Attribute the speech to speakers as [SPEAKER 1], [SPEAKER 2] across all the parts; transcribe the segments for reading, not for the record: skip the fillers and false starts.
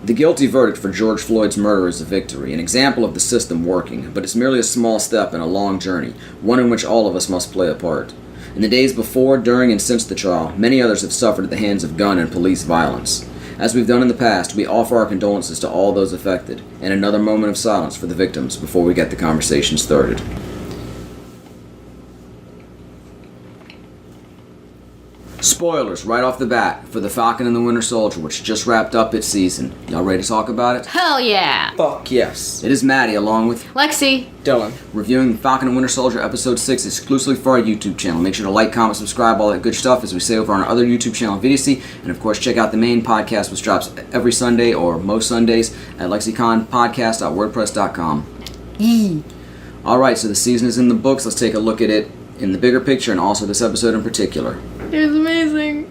[SPEAKER 1] The guilty verdict for George Floyd's murder is a victory, an example of the system working, but it's merely a small step in a long journey, one in which all of us must play a part. In the days before, during, and since the trial, many others have suffered at the hands of gun and police violence. As we've done in the past, we offer our condolences to all those affected, and another moment of silence for the victims before we get the conversation started. Spoilers right off the bat for The Falcon and the Winter Soldier, which just wrapped up its season. Y'all ready to talk about it?
[SPEAKER 2] Hell yeah!
[SPEAKER 3] Fuck yes.
[SPEAKER 1] It is Maddie, along with
[SPEAKER 2] Lexi.
[SPEAKER 3] Dylan.
[SPEAKER 1] reviewing The Falcon and Winter Soldier Episode 6 exclusively for our YouTube channel. Make sure to like, comment, subscribe, all that good stuff, as we say over on our other YouTube channel, Vidacy. And of course, check out the main podcast, which drops every Sunday, or most Sundays, at lexiconpodcast.wordpress.com.
[SPEAKER 2] Yee.
[SPEAKER 1] Alright, so the season is in the books. Let's take a look at it in the bigger picture, and also this episode in particular.
[SPEAKER 2] It was amazing.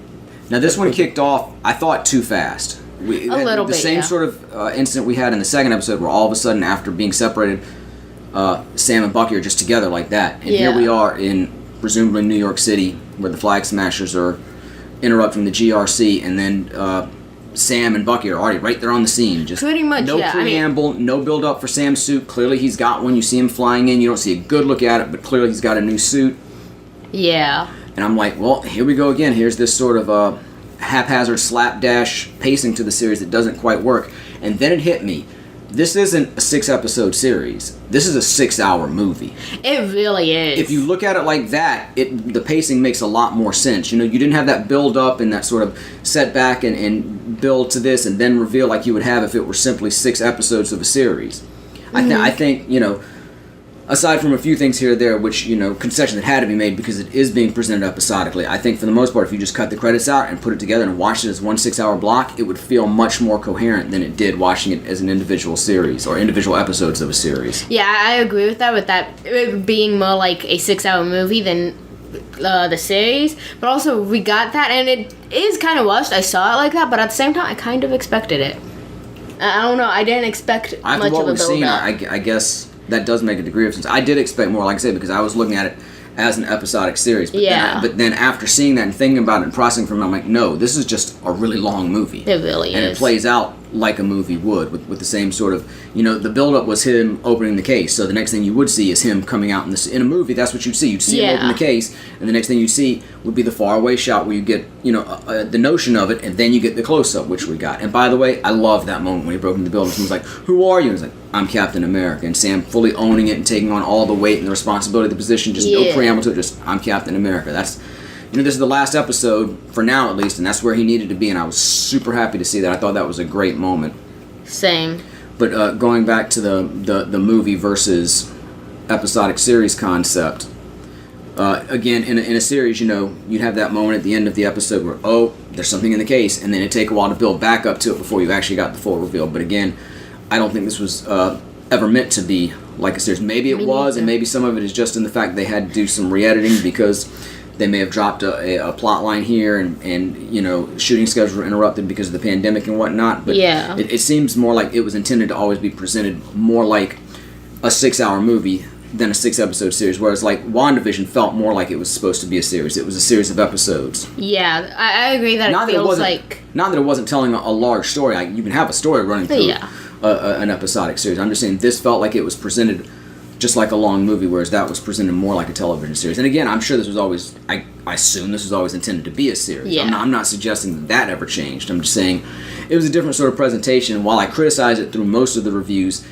[SPEAKER 1] Now, this one kicked off, I thought, too fast.
[SPEAKER 2] A little
[SPEAKER 1] the
[SPEAKER 2] bit,
[SPEAKER 1] same
[SPEAKER 2] yeah.
[SPEAKER 1] sort of incident we had in the second episode, where all of a sudden, after being separated, Sam and Bucky are just together like that. And here
[SPEAKER 2] Yeah.
[SPEAKER 1] we are in, presumably, New York City, where the Flag Smashers are interrupting the GRC, and then Sam and Bucky are already right there on the scene. Just
[SPEAKER 2] Pretty much,
[SPEAKER 1] no
[SPEAKER 2] yeah.
[SPEAKER 1] preamble, no build-up for Sam's suit. Clearly, he's got one. You see him flying in. You don't see a good look at it, but clearly he's got a new suit.
[SPEAKER 2] Yeah.
[SPEAKER 1] And I'm like, well, here we go again. Here's this sort of haphazard slapdash pacing to the series that doesn't quite work. And then it hit me. This isn't a 6-episode series. This is a 6-hour movie.
[SPEAKER 2] It really is.
[SPEAKER 1] If you look at it like that, the pacing makes a lot more sense. You know, you didn't have that build up and that sort of setback and build to this and then reveal like you would have if it were simply 6 episodes of a series.
[SPEAKER 2] Mm-hmm.
[SPEAKER 1] I think, you know, aside from a few things here or there, which, you know, concessions that had to be made because it is being presented episodically, I think for the most part, if you just cut the credits out and put it together and watched it as one 6-hour block, it would feel much more coherent than it did watching it as an individual series or individual episodes of a series.
[SPEAKER 2] Yeah, I agree with that it being more like a 6-hour movie than the series. But also, we got that, and it is kind of rushed. I saw it like that, but at the same time, I kind of expected it. I don't know, I didn't expect much of a build-up.
[SPEAKER 1] I guess that does make a degree of sense. I did expect more, like I said, because I was looking at it as an episodic series. But
[SPEAKER 2] Yeah.
[SPEAKER 1] but then after seeing that and thinking about it and processing from it, I'm like, no, this is just a really long movie.
[SPEAKER 2] It really
[SPEAKER 1] and
[SPEAKER 2] is.
[SPEAKER 1] it plays out like a movie would, with the same sort of, you know, the build-up was him opening the case. So the next thing you would see is him coming out in a movie. That's what you'd see. You'd see him open the case, and the next thing you'd see would be the faraway shot where you get, you know, the notion of it, and then you get the close-up, which we got. And by the way, I love that moment when he broke into the building. Someone's like, "Who are you?" And he's like, "I'm Captain America." And Sam fully owning it and taking on all the weight and the responsibility of the position. Just no preamble to it. Just, "I'm Captain America." That's, you know, this is the last episode, for now at least, and that's where he needed to be, and I was super happy to see that. I thought that was a great moment.
[SPEAKER 2] Same.
[SPEAKER 1] But going back to the movie versus episodic series concept, again, in a series, you know, you'd have that moment at the end of the episode where, oh, there's something in the case, and then it'd take a while to build back up to it before you actually got the full reveal. But again, I don't think this was ever meant to be like a series. Maybe it was, and maybe some of it is just in the fact they had to do some re-editing because they may have dropped a plot line here, and you know, shooting schedules were interrupted because of the pandemic and whatnot. But
[SPEAKER 2] Yeah.
[SPEAKER 1] it seems more like it was intended to always be presented more like a 6-hour movie than a 6-episode series, whereas like WandaVision felt more like it was supposed to be a series. It was a series of episodes.
[SPEAKER 2] Yeah, I agree that it feels like...
[SPEAKER 1] Not that it wasn't telling a large story. You can have a story running through an episodic series. I'm just saying this felt like it was presented just like a long movie, whereas that was presented more like a television series. And again, I'm sure this was always... I assume this was always intended to be a series.
[SPEAKER 2] Yeah.
[SPEAKER 1] I'm not suggesting that ever changed. I'm just saying it was a different sort of presentation. While I criticize it through most of the reviews,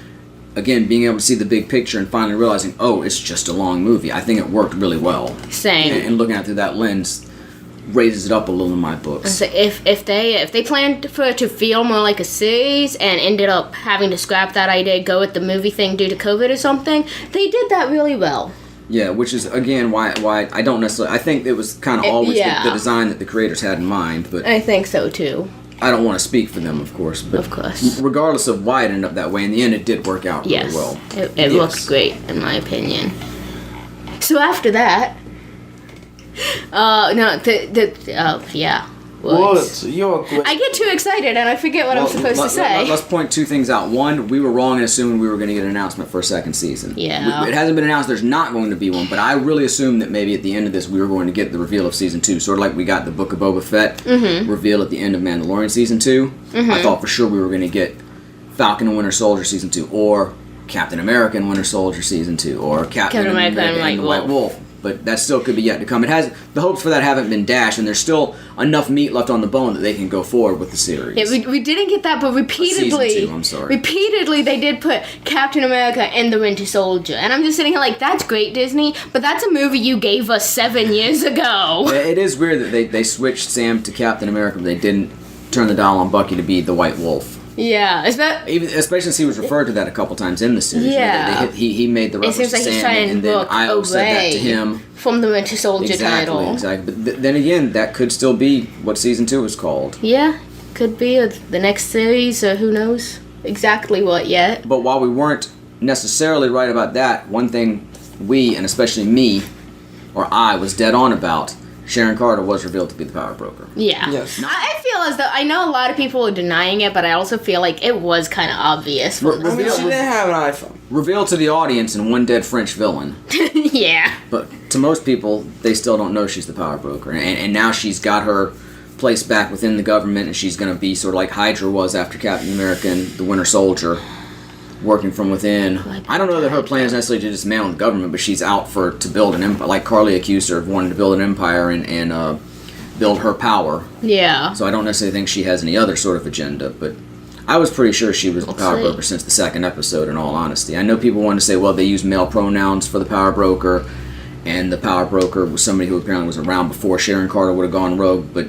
[SPEAKER 1] again, being able to see the big picture and finally realizing, oh, it's just a long movie, I think it worked really well.
[SPEAKER 2] Same.
[SPEAKER 1] And looking at it through that lens raises it up a little in my books.
[SPEAKER 2] So if they planned for it to feel more like a series and ended up having to scrap that idea, go with the movie thing due to COVID or something, they did that really well.
[SPEAKER 1] Yeah, which is, again, why I don't necessarily... I think it was kind of always the design that the creators had in mind, but...
[SPEAKER 2] I think so, too.
[SPEAKER 1] I don't want to speak for them, of course, but...
[SPEAKER 2] Of course.
[SPEAKER 1] Regardless of why it ended up that way, in the end, it did work out really well.
[SPEAKER 2] It looked great, in my opinion. So after that... What?
[SPEAKER 3] You're great.
[SPEAKER 2] I get too excited and I forget what I'm supposed to say.
[SPEAKER 1] Let's point two things out. One, we were wrong in assuming we were going to get an announcement for a second season.
[SPEAKER 2] Yeah.
[SPEAKER 1] It hasn't been announced there's not going to be one, but I really assumed that maybe at the end of this we were going to get the reveal of season 2, sort of like we got the Book of Boba Fett reveal at the end of Mandalorian season 2. I thought for sure we were going to get Falcon and Winter Soldier season 2, or Captain America and Winter Soldier season 2, or Captain America and the White Wolf. But that still could be yet to come. The hopes for that haven't been dashed, and there's still enough meat left on the bone that they can go forward with the series.
[SPEAKER 2] Yeah, we didn't get that, but repeatedly,
[SPEAKER 1] season 2, I'm sorry.
[SPEAKER 2] Repeatedly they did put Captain America and the Winter Soldier, and I'm just sitting here like, that's great, Disney, but that's a movie you gave us 7 years ago.
[SPEAKER 1] It is weird that they switched Sam to Captain America, but they didn't turn the dial on Bucky to be the White Wolf.
[SPEAKER 2] Yeah,
[SPEAKER 1] especially since he was referred to that a couple times in the series.
[SPEAKER 2] Yeah,
[SPEAKER 1] he made the reference to Sam, and then Io said that to him
[SPEAKER 2] from the Winter Soldier title.
[SPEAKER 1] Exactly. But then again, that could still be what season 2 is called.
[SPEAKER 2] Yeah, could be the next series, or who knows exactly what yet.
[SPEAKER 1] But while we weren't necessarily right about that, one thing we, and especially me, or I, was dead on about. Sharon Carter was revealed to be the power broker.
[SPEAKER 2] Yeah.
[SPEAKER 3] Yes.
[SPEAKER 2] I feel as though, I know a lot of people are denying it, but I also feel like it was kind of obvious.
[SPEAKER 3] She didn't have an iPhone.
[SPEAKER 1] Revealed to the audience in one dead French villain.
[SPEAKER 2] Yeah.
[SPEAKER 1] But to most people, they still don't know she's the power broker. And now she's got her place back within the government, and she's going to be sort of like Hydra was after Captain America and the Winter Soldier, working from within. I don't know that her plan is necessarily to dismantle the government, but she's out to build an empire. Like Carly accused her of wanting to build an empire and build her power.
[SPEAKER 2] Yeah.
[SPEAKER 1] So I don't necessarily think she has any other sort of agenda, but I was pretty sure she was the power broker since the second episode, in all honesty. I know people want to say, well, they use male pronouns for the power broker, and the power broker was somebody who apparently was around before Sharon Carter would have gone rogue, but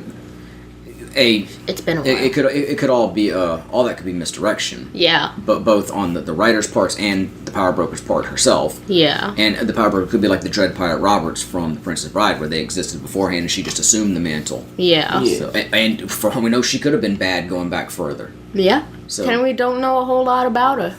[SPEAKER 2] it's been a while.
[SPEAKER 1] It could all be all that could be misdirection.
[SPEAKER 2] Yeah.
[SPEAKER 1] But both on the writer's parts and the power broker's part herself.
[SPEAKER 2] Yeah.
[SPEAKER 1] And the power broker could be like the Dread Pirate Roberts from The Princess Bride, where they existed beforehand and she just assumed the mantle.
[SPEAKER 2] Yeah.
[SPEAKER 1] So, and for all we know, she could have been bad going back further.
[SPEAKER 2] Yeah.
[SPEAKER 1] So,
[SPEAKER 2] and we don't know a whole lot about her.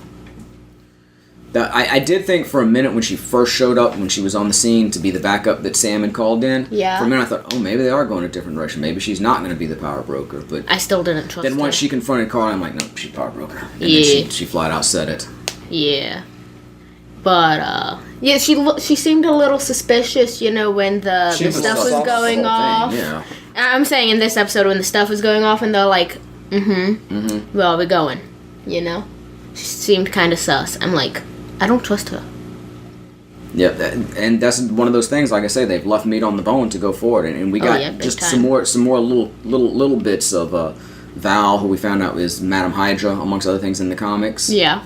[SPEAKER 1] I did think for a minute when she first showed up, when she was on the scene to be the backup that Sam had called in.
[SPEAKER 2] Yeah.
[SPEAKER 1] For a minute I thought, oh, maybe they are going a different direction. Maybe she's not going to be the power broker. But
[SPEAKER 2] I still didn't trust her.
[SPEAKER 1] Then once she confronted Carl, I'm like, no, she's power broker. And
[SPEAKER 2] yeah.
[SPEAKER 1] Then she flat out said it.
[SPEAKER 2] Yeah. But, yeah, she seemed a little suspicious, when the stuff was going off.
[SPEAKER 1] Yeah.
[SPEAKER 2] I'm saying in this episode when the stuff was going off and they're like, well, we're going, She seemed kind of sus. I'm like, I don't trust her.
[SPEAKER 1] Yeah, and that's one of those things. Like I say, they've left meat on the bone to go forward, and we got just some more little bits of Val, who we found out is Madam Hydra, amongst other things in the comics.
[SPEAKER 2] Yeah.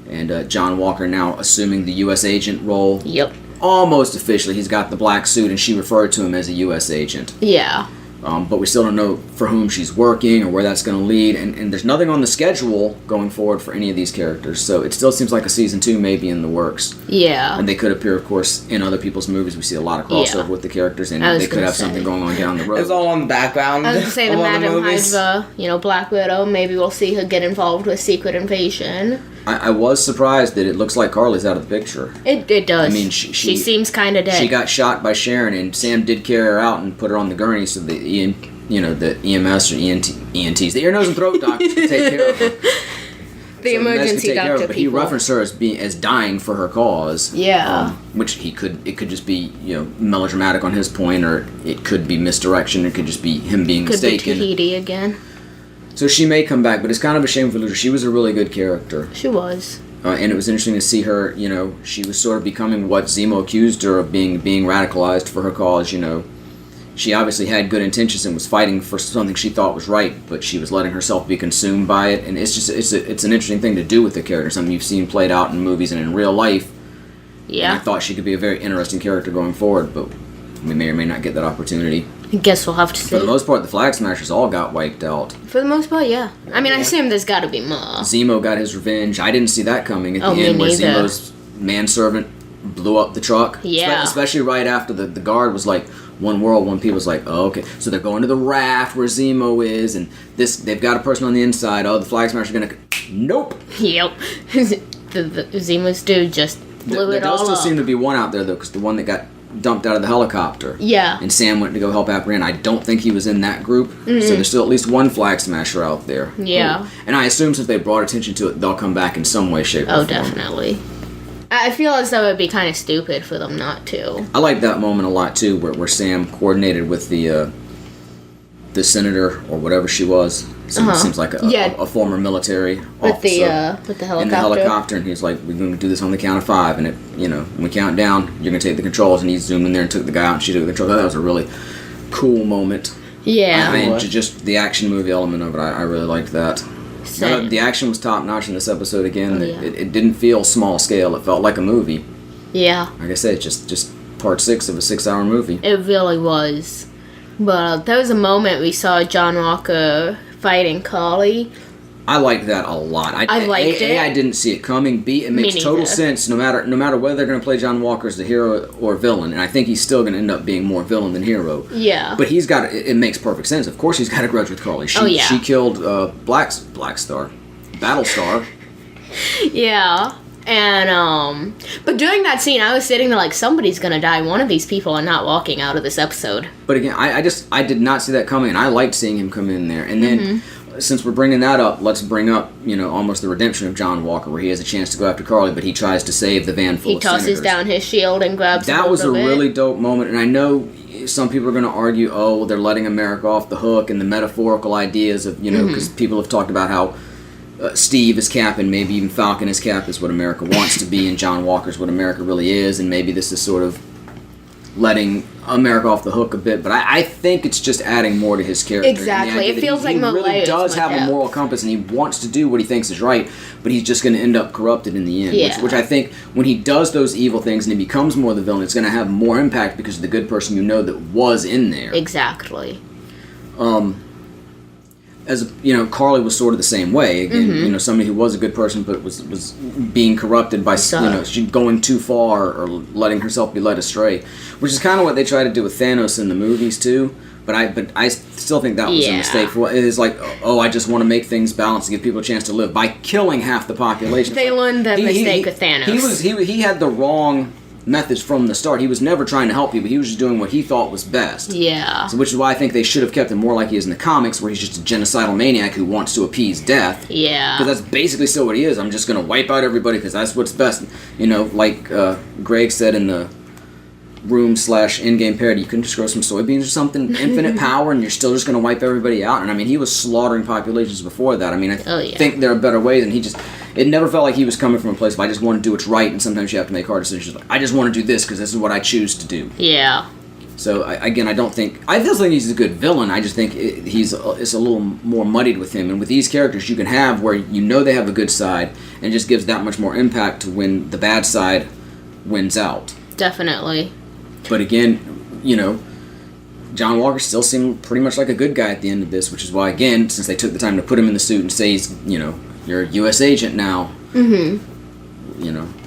[SPEAKER 1] And John Walker now assuming the U.S. agent role.
[SPEAKER 2] Yep.
[SPEAKER 1] Almost officially, he's got the black suit, and she referred to him as a U.S. agent.
[SPEAKER 2] Yeah.
[SPEAKER 1] But we still don't know for whom she's working or where that's going to lead. And there's nothing on the schedule going forward for any of these characters. So it still seems like a season 2 may be in the works.
[SPEAKER 2] Yeah.
[SPEAKER 1] And they could appear, of course, in other people's movies. We see a lot of crossover with the characters, and they could have something going on down the road.
[SPEAKER 3] It's all on the background.
[SPEAKER 2] I was going to say the Madam Hydra, Black Widow. Maybe we'll see her get involved with Secret Invasion.
[SPEAKER 1] I was surprised that it looks like Carly's out of the picture.
[SPEAKER 2] It does.
[SPEAKER 1] I mean,
[SPEAKER 2] she seems kind of dead.
[SPEAKER 1] She got shot by Sharon, and Sam did carry her out and put her on the gurney so the EMS or ENTs, the ear, nose, and throat doctors could take care of her.
[SPEAKER 2] The emergency doctor people.
[SPEAKER 1] But he referenced her as dying for her cause.
[SPEAKER 2] Yeah.
[SPEAKER 1] Which it could just be melodramatic on his point, or it could be misdirection. It could just be him being mistaken.
[SPEAKER 2] Could be Tahiti again.
[SPEAKER 1] So she may come back, but it's kind of a shame for Luther. She was a really good character.
[SPEAKER 2] She was.
[SPEAKER 1] And it was interesting to see her, she was sort of becoming what Zemo accused her of being radicalized for her cause, She obviously had good intentions and was fighting for something she thought was right, but she was letting herself be consumed by it. And it's an interesting thing to do with the character, something you've seen played out in movies and in real life.
[SPEAKER 2] Yeah.
[SPEAKER 1] And I thought she could be a very interesting character going forward, but we may or may not get that opportunity.
[SPEAKER 2] I guess we'll have to see.
[SPEAKER 1] For the most part, the Flag Smashers all got wiped out.
[SPEAKER 2] For the most part, yeah. I mean, I assume there's got to be more.
[SPEAKER 1] Zemo got his revenge. I didn't see that coming at the end, where Zemo's manservant blew up the truck.
[SPEAKER 2] Yeah.
[SPEAKER 1] Especially right after the guard was like, one world, one people was like, oh, okay. So they're going to the raft where Zemo is, and they've got a person on the inside. Oh, the Flag Smashers are going to... Nope.
[SPEAKER 2] Yep. the Zemo's dude just blew it all up.
[SPEAKER 1] There does still seem to be one out there, though, because the one that got dumped out of the helicopter.
[SPEAKER 2] Yeah.
[SPEAKER 1] And Sam went to go help apprehend. I don't think he was in that group. So there's still at least one flag smasher out there.
[SPEAKER 2] Yeah.
[SPEAKER 1] And I assume since they brought attention to it, they'll come back in some way, shape, or form.
[SPEAKER 2] Oh, definitely. I feel as though it'd be kind of stupid for them not to.
[SPEAKER 1] I like that moment a lot too, where Sam coordinated with the senator or whatever she was. Seems like a former military officer
[SPEAKER 2] with the helicopter.
[SPEAKER 1] In the helicopter, and he's like, "We're going to do this on the count of 5, and when we count down, you're going to take the controls." And he zoomed in there and took the guy out, and she took the controls. That was a really cool moment.
[SPEAKER 2] Yeah.
[SPEAKER 1] I mean, just the action movie element of it, I really liked that. The action was top notch in this episode again.
[SPEAKER 2] Oh, yeah.
[SPEAKER 1] It didn't feel small scale. It felt like a movie.
[SPEAKER 2] Yeah.
[SPEAKER 1] Like I said, just part 6 of a 6-hour movie.
[SPEAKER 2] It really was. But there was a moment we saw John Walker fighting Carly.
[SPEAKER 1] I liked that a lot.
[SPEAKER 2] I liked it.
[SPEAKER 1] I didn't see it coming. B, it makes total sense no matter whether they're going to play John Walker as the hero or villain. And I think he's still going to end up being more villain than hero.
[SPEAKER 2] Yeah.
[SPEAKER 1] But he's got it makes perfect sense. Of course he's got a grudge with Carly. She killed Black Star. Battlestar.
[SPEAKER 2] Yeah. And, but during that scene, I was sitting there like, somebody's gonna die. One of these people are not walking out of this episode.
[SPEAKER 1] But again, I did not see that coming, and I liked seeing him come in there. And then, since we're bringing that up, let's bring up, almost the redemption of John Walker, where he has a chance to go after Carly, but he tries to save the van full of senators.
[SPEAKER 2] He tosses down his shield and grabs
[SPEAKER 1] That was a really dope moment, and I know some people are going to argue, oh, they're letting America off the hook, and the metaphorical ideas of, because people have talked about how Steve is Cap, and maybe even Falcon is Cap is what America wants to be, and John Walker's what America really is, and maybe this is sort of letting America off the hook a bit, but I think it's just adding more to his character.
[SPEAKER 2] Exactly. It feels like more layers.
[SPEAKER 1] He really does have a moral compass, and he wants to do what he thinks is right, but he's just going to end up corrupted in the end.
[SPEAKER 2] Yeah.
[SPEAKER 1] Which I think when he does those evil things and he becomes more the villain, it's going to have more impact because of the good person that was in there.
[SPEAKER 2] Exactly.
[SPEAKER 1] Carly was sort of the same way. Again, somebody who was a good person but was being corrupted by, she going too far or letting herself be led astray, which is kind of what they try to do with Thanos in the movies too. But I still think that was a mistake. It is like, I just want to make things balanced to give people a chance to live by killing half the population.
[SPEAKER 2] They learned the mistake with Thanos.
[SPEAKER 1] He had the wrong methods from the start. He was never trying to help people. He was just doing what he thought was best.
[SPEAKER 2] Yeah.
[SPEAKER 1] So, which is why I think they should have kept him more like he is in the comics, where he's just a genocidal maniac who wants to appease death.
[SPEAKER 2] Yeah.
[SPEAKER 1] Because that's basically still what he is. I'm just going to wipe out everybody because that's what's best. Like Greg said in the room/in-game parody, you couldn't just grow some soybeans or something, infinite power, and you're still just going to wipe everybody out. And I mean, he was slaughtering populations before that. I mean, I think there are better ways, and it never felt like he was coming from a place of, I just want to do what's right, and sometimes you have to make hard decisions. Like, I just want to do this because this is what I choose to do.
[SPEAKER 2] Yeah.
[SPEAKER 1] So, I still think he's a good villain. I just think it's a little more muddied with him. And with these characters, you can have where they have a good side, and it just gives that much more impact to when the bad side wins out.
[SPEAKER 2] Definitely.
[SPEAKER 1] But again, John Walker still seemed pretty much like a good guy at the end of this, which is why, again, since they took the time to put him in the suit and say he's, you're a U.S. agent now.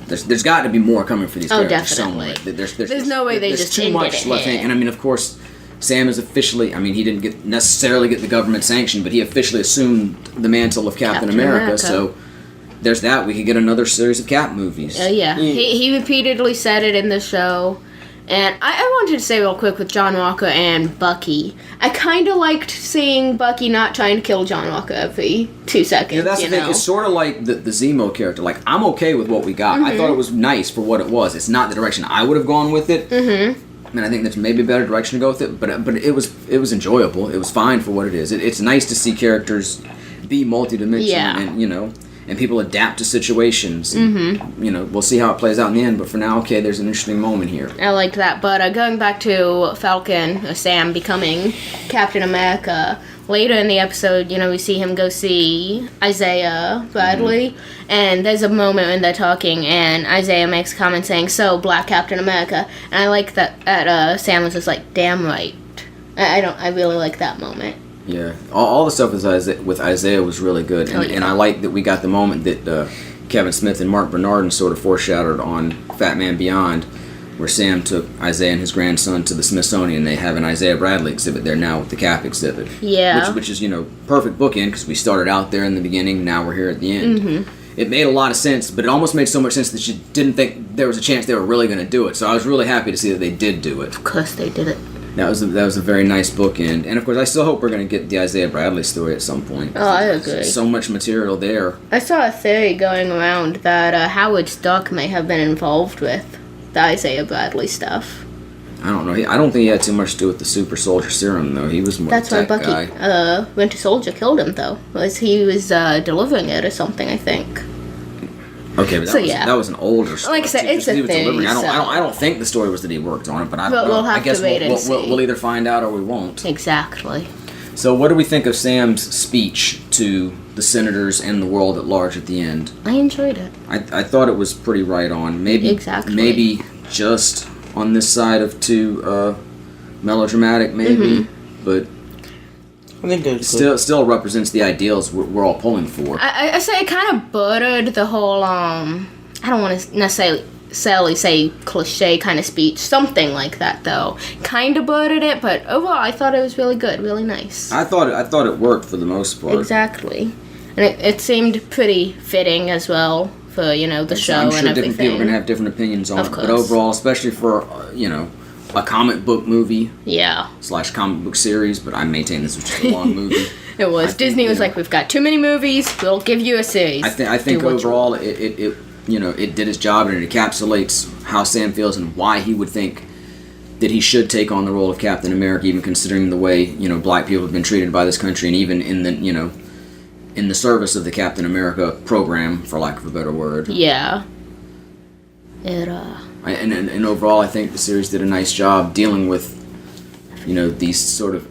[SPEAKER 1] There's got to be more coming for these characters
[SPEAKER 2] definitely.
[SPEAKER 1] somewhere.
[SPEAKER 2] There's no way they just
[SPEAKER 1] too much left hanging. And I mean, of course, Sam is officially. I mean, he didn't necessarily get the government sanction, but he officially assumed the mantle of Captain America. So there's that. We could get another series of Cap movies.
[SPEAKER 2] Oh yeah, he repeatedly said it in the show. And I wanted to say real quick with John Walker and Bucky, I kind of liked seeing Bucky not trying to kill John Walker every 2 seconds.
[SPEAKER 1] Yeah, that's the thing. It's sort of like the Zemo character. Like, I'm okay with what we got. I thought it was nice for what it was. It's not the direction I would have gone with it. I mean, I think there's maybe a better direction to go with it, but it was enjoyable. It was fine for what it is. It's nice to see characters be multidimensional and people adapt to situations. We'll see how it plays out in the end, but for now, there's an interesting moment here.
[SPEAKER 2] I liked that, but going back to Falcon, Sam becoming Captain America, later in the episode, we see him go see Isaiah Bradley, and there's a moment when they're talking, and Isaiah makes a comment saying, "So, Black Captain America," and I like that Sam was just like, "Damn right." I really like that moment.
[SPEAKER 1] Yeah, all the stuff with Isaiah was really good, and I like that we got the moment that Kevin Smith and Mark Bernardin sort of foreshadowed on Fat Man Beyond, where Sam took Isaiah and his grandson to the Smithsonian. They have an Isaiah Bradley exhibit there now with the Cap exhibit.
[SPEAKER 2] Yeah.
[SPEAKER 1] Which is, perfect bookend because we started out there in the beginning, now we're here at the end. it made a lot of sense, but it almost made so much sense that you didn't think there was a chance they were really going to do it. So I was really happy to see that they did do it.
[SPEAKER 2] Of course they did it.
[SPEAKER 1] That was a very nice bookend. And of course, I still hope we're going to get the Isaiah Bradley story at some point.
[SPEAKER 2] Oh, I agree.
[SPEAKER 1] There's so much material there.
[SPEAKER 2] I saw a theory going around that Howard Stark may have been involved with the Isaiah Bradley stuff.
[SPEAKER 1] I don't know. I don't think he had too much to do with the super soldier serum, though. He was more
[SPEAKER 2] That's
[SPEAKER 1] the
[SPEAKER 2] why
[SPEAKER 1] tech
[SPEAKER 2] Bucky,
[SPEAKER 1] guy.
[SPEAKER 2] Winter Soldier killed him, though. He was delivering it or something, I think.
[SPEAKER 1] Okay, but that was an older story.
[SPEAKER 2] Like I said, it's a theory.
[SPEAKER 1] I don't think the story was that he worked on it, but I don't know.
[SPEAKER 2] We'll have
[SPEAKER 1] I guess
[SPEAKER 2] to wait and see.
[SPEAKER 1] We'll either find out or we won't.
[SPEAKER 2] Exactly.
[SPEAKER 1] So what do we think of Sam's speech to the senators and the world at large at the end?
[SPEAKER 2] I enjoyed it.
[SPEAKER 1] I thought it was pretty right on. Maybe just on this side of too melodramatic, maybe, but
[SPEAKER 3] I think it
[SPEAKER 1] still represents the ideals we're all pulling for.
[SPEAKER 2] I say it kind of buttered the whole, I don't want to necessarily say cliche kind of speech, something like that though. Kind of buttered it, but overall I thought it was really good, really nice.
[SPEAKER 1] I thought it worked for the most part.
[SPEAKER 2] Exactly. And it seemed pretty fitting as well for, the show
[SPEAKER 1] I'm sure
[SPEAKER 2] and everything.
[SPEAKER 1] different people are going to have different opinions on
[SPEAKER 2] Of
[SPEAKER 1] it,
[SPEAKER 2] course.
[SPEAKER 1] but overall, especially for, a comic book movie
[SPEAKER 2] Yeah.
[SPEAKER 1] / comic book series, but I maintain this was just a long movie.
[SPEAKER 2] It was. Disney was like, we've got too many movies, we'll give you a series.
[SPEAKER 1] I think overall it did its job, and it encapsulates how Sam feels and why he would think that he should take on the role of Captain America, even considering the way, black people have been treated by this country, and even in the, in the service of the Captain America program, for lack of a better word.
[SPEAKER 2] Yeah.
[SPEAKER 1] And overall, I think the series did a nice job dealing with, these sort of,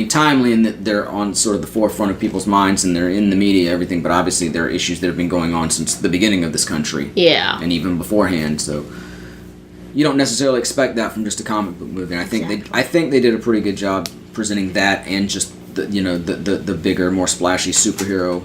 [SPEAKER 1] timely in that they're on sort of the forefront of people's minds and they're in the media, everything, but obviously there are issues that have been going on since the beginning of this country.
[SPEAKER 2] Yeah.
[SPEAKER 1] And even beforehand, so you don't necessarily expect that from just a comic book movie. And I think they did a pretty good job presenting that and just the bigger, more splashy superhero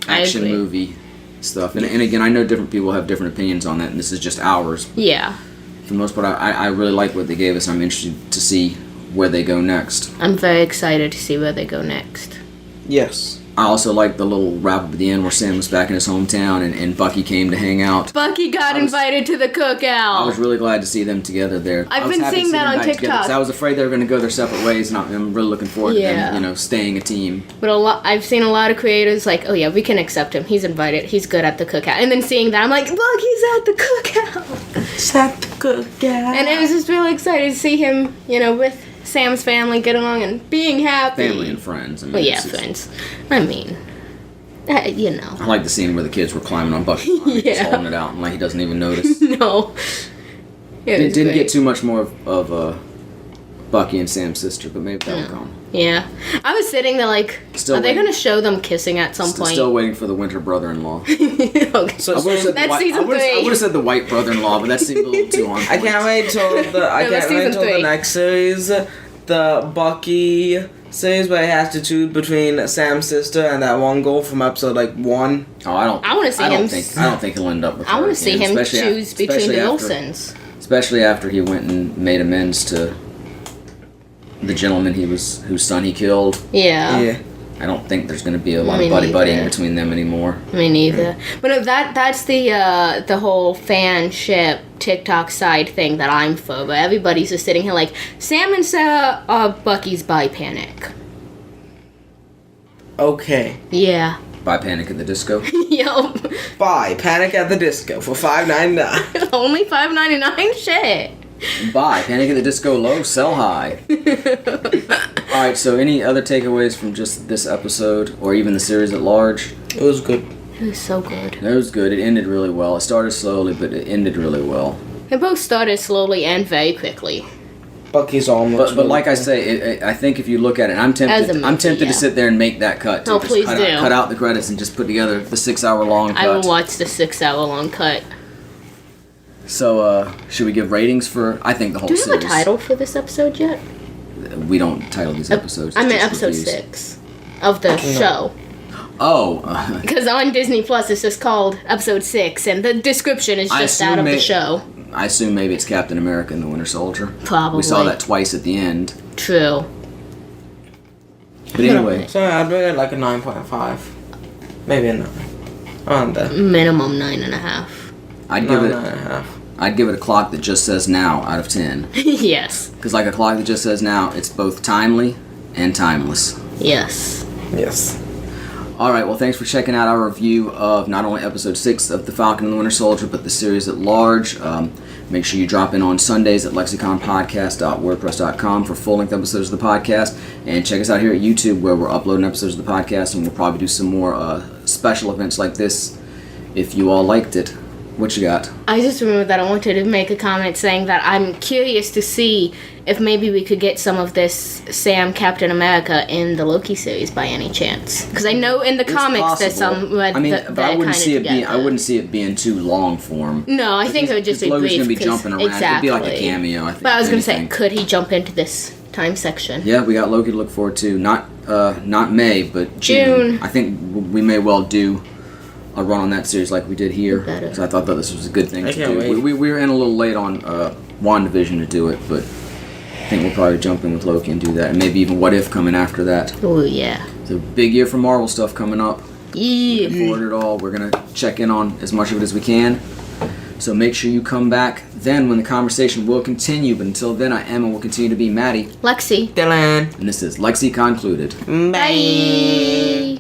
[SPEAKER 1] action movie stuff. And again, I know different people have different opinions on that, and this is just ours.
[SPEAKER 2] Yeah.
[SPEAKER 1] For the most part, I really like what they gave us. I'm interested to see where they go next.
[SPEAKER 2] I'm very excited to see where they go next.
[SPEAKER 3] Yes.
[SPEAKER 1] I also like the little wrap up at the end where Sam was back in his hometown and Bucky came to hang out.
[SPEAKER 2] Bucky got invited to the cookout.
[SPEAKER 1] I was really glad to see them together there.
[SPEAKER 2] I've been seeing that on TikTok.
[SPEAKER 1] I was afraid they were going to go their separate ways, and I'm really looking forward to them, staying a team.
[SPEAKER 2] But I've seen a lot of creators like, oh yeah, we can accept him. He's invited. He's good at the cookout. And then seeing that, I'm like, Bucky's at the cookout.
[SPEAKER 3] It's at the cookout.
[SPEAKER 2] And I was just really excited to see him, with Sam's family, get along and being happy.
[SPEAKER 1] Family and friends.
[SPEAKER 2] Friends. I
[SPEAKER 1] like the scene where the kids were climbing on Bucky's arm, just holding it out, and he doesn't even notice.
[SPEAKER 2] No.
[SPEAKER 1] It didn't get too much more of Bucky and Sam's sister, but maybe that'll come.
[SPEAKER 2] Yeah. I was sitting there like, are they going to show them kissing at some point?
[SPEAKER 1] Still waiting for the winter brother-in-law.
[SPEAKER 2] Okay.
[SPEAKER 3] So
[SPEAKER 2] that's season 3.
[SPEAKER 1] I would have said the white brother-in-law, but that seemed a little too on point.
[SPEAKER 3] I can't wait till the next series, the Bucky series where he has to choose between Sam's sister and that one girl from episode 1.
[SPEAKER 1] Oh, I don't
[SPEAKER 2] want to see him.
[SPEAKER 1] I don't think he'll end up with her.
[SPEAKER 2] I want to see him
[SPEAKER 1] especially
[SPEAKER 2] choose between the Wilsons.
[SPEAKER 1] Especially after he went and made amends to the gentleman whose son he killed.
[SPEAKER 2] Yeah.
[SPEAKER 1] I don't think there's going to be a lot of buddy-buddying between them anymore.
[SPEAKER 2] Me neither. But no, that's the whole fanship TikTok side thing that I'm for. But everybody's just sitting here like, Sam and Sarah are Bucky's bi panic.
[SPEAKER 3] Okay.
[SPEAKER 2] Yeah.
[SPEAKER 1] Buy Panic at the Disco.
[SPEAKER 2] Yup.
[SPEAKER 3] Buy Panic at the Disco for $5.99.
[SPEAKER 2] Only $5.99? Shit.
[SPEAKER 1] Buy Panic at the Disco low, sell high. Alright, so any other takeaways from just this episode, or even the series at large?
[SPEAKER 3] It was good.
[SPEAKER 2] It was so good.
[SPEAKER 1] It was good. It ended really well. It started slowly, but it ended really well.
[SPEAKER 2] They both started slowly and very quickly.
[SPEAKER 3] Bucky's almost.
[SPEAKER 1] But like I say, I think if you look at it, I'm tempted to sit there and make that cut.
[SPEAKER 2] Oh, please do.
[SPEAKER 1] Cut out the credits and just put together the 6-hour-long cut.
[SPEAKER 2] I will watch the 6-hour-long cut.
[SPEAKER 1] So, should we give ratings for, I think, the whole series?
[SPEAKER 2] Do we have a title for this episode yet?
[SPEAKER 1] We don't title these episodes.
[SPEAKER 2] I meant episode 6 of the show.
[SPEAKER 1] Oh.
[SPEAKER 2] Because on Disney Plus it's just called episode 6, and the description is just that of the show.
[SPEAKER 1] I assume maybe it's Captain America and the Winter Soldier.
[SPEAKER 2] Probably.
[SPEAKER 1] We saw that twice at the end.
[SPEAKER 2] True.
[SPEAKER 1] But anyway.
[SPEAKER 3] So I'd rate it like a 9.5. Maybe a 9. On the
[SPEAKER 2] minimum 9.5.
[SPEAKER 1] I'd give it a clock that just says now out of 10.
[SPEAKER 2] Yes.
[SPEAKER 1] Because like a clock that just says now, it's both timely and timeless.
[SPEAKER 2] Yes.
[SPEAKER 3] Yes.
[SPEAKER 1] Alright, well thanks for checking out our review of not only episode 6 of The Falcon and the Winter Soldier, but the series at large. Make sure you drop in on Sundays at lexiconpodcast.wordpress.com for full-length episodes of the podcast. And check us out here at YouTube where we're uploading episodes of the podcast, and we'll probably do some more special events like this if you all liked it. What you got?
[SPEAKER 2] I just remembered that I wanted to make a comment saying that I'm curious to see if maybe we could get some of this Sam Captain America in the Loki series by any chance. Because I know in the comics there's some.
[SPEAKER 1] I wouldn't see it being too long form.
[SPEAKER 2] No, I think it would just be
[SPEAKER 1] Logan's
[SPEAKER 2] brief.
[SPEAKER 1] Gonna be jumping around.
[SPEAKER 2] Exactly.
[SPEAKER 1] It'd be like a cameo. I think.
[SPEAKER 2] But I was gonna say, could he jump into this time section?
[SPEAKER 1] Yeah, we got Loki to look forward to. Not May, but June. I think we may well do a run on that series like we did here. So I thought that this was a good thing to do. We were in a little late on WandaVision to do it, but I think we'll probably jump in with Loki and do that, and maybe even What If coming after that.
[SPEAKER 2] Oh yeah.
[SPEAKER 1] It's a big year for Marvel stuff coming up.
[SPEAKER 2] Yeah.
[SPEAKER 1] Looking forward to it all. We're gonna check in on as much of it as we can. So make sure you come back then when the conversation will continue. But until then, I am and will continue to be Maddie,
[SPEAKER 2] Lexi,
[SPEAKER 3] Dylan,
[SPEAKER 1] and this is LexiCon concluded.
[SPEAKER 2] Bye.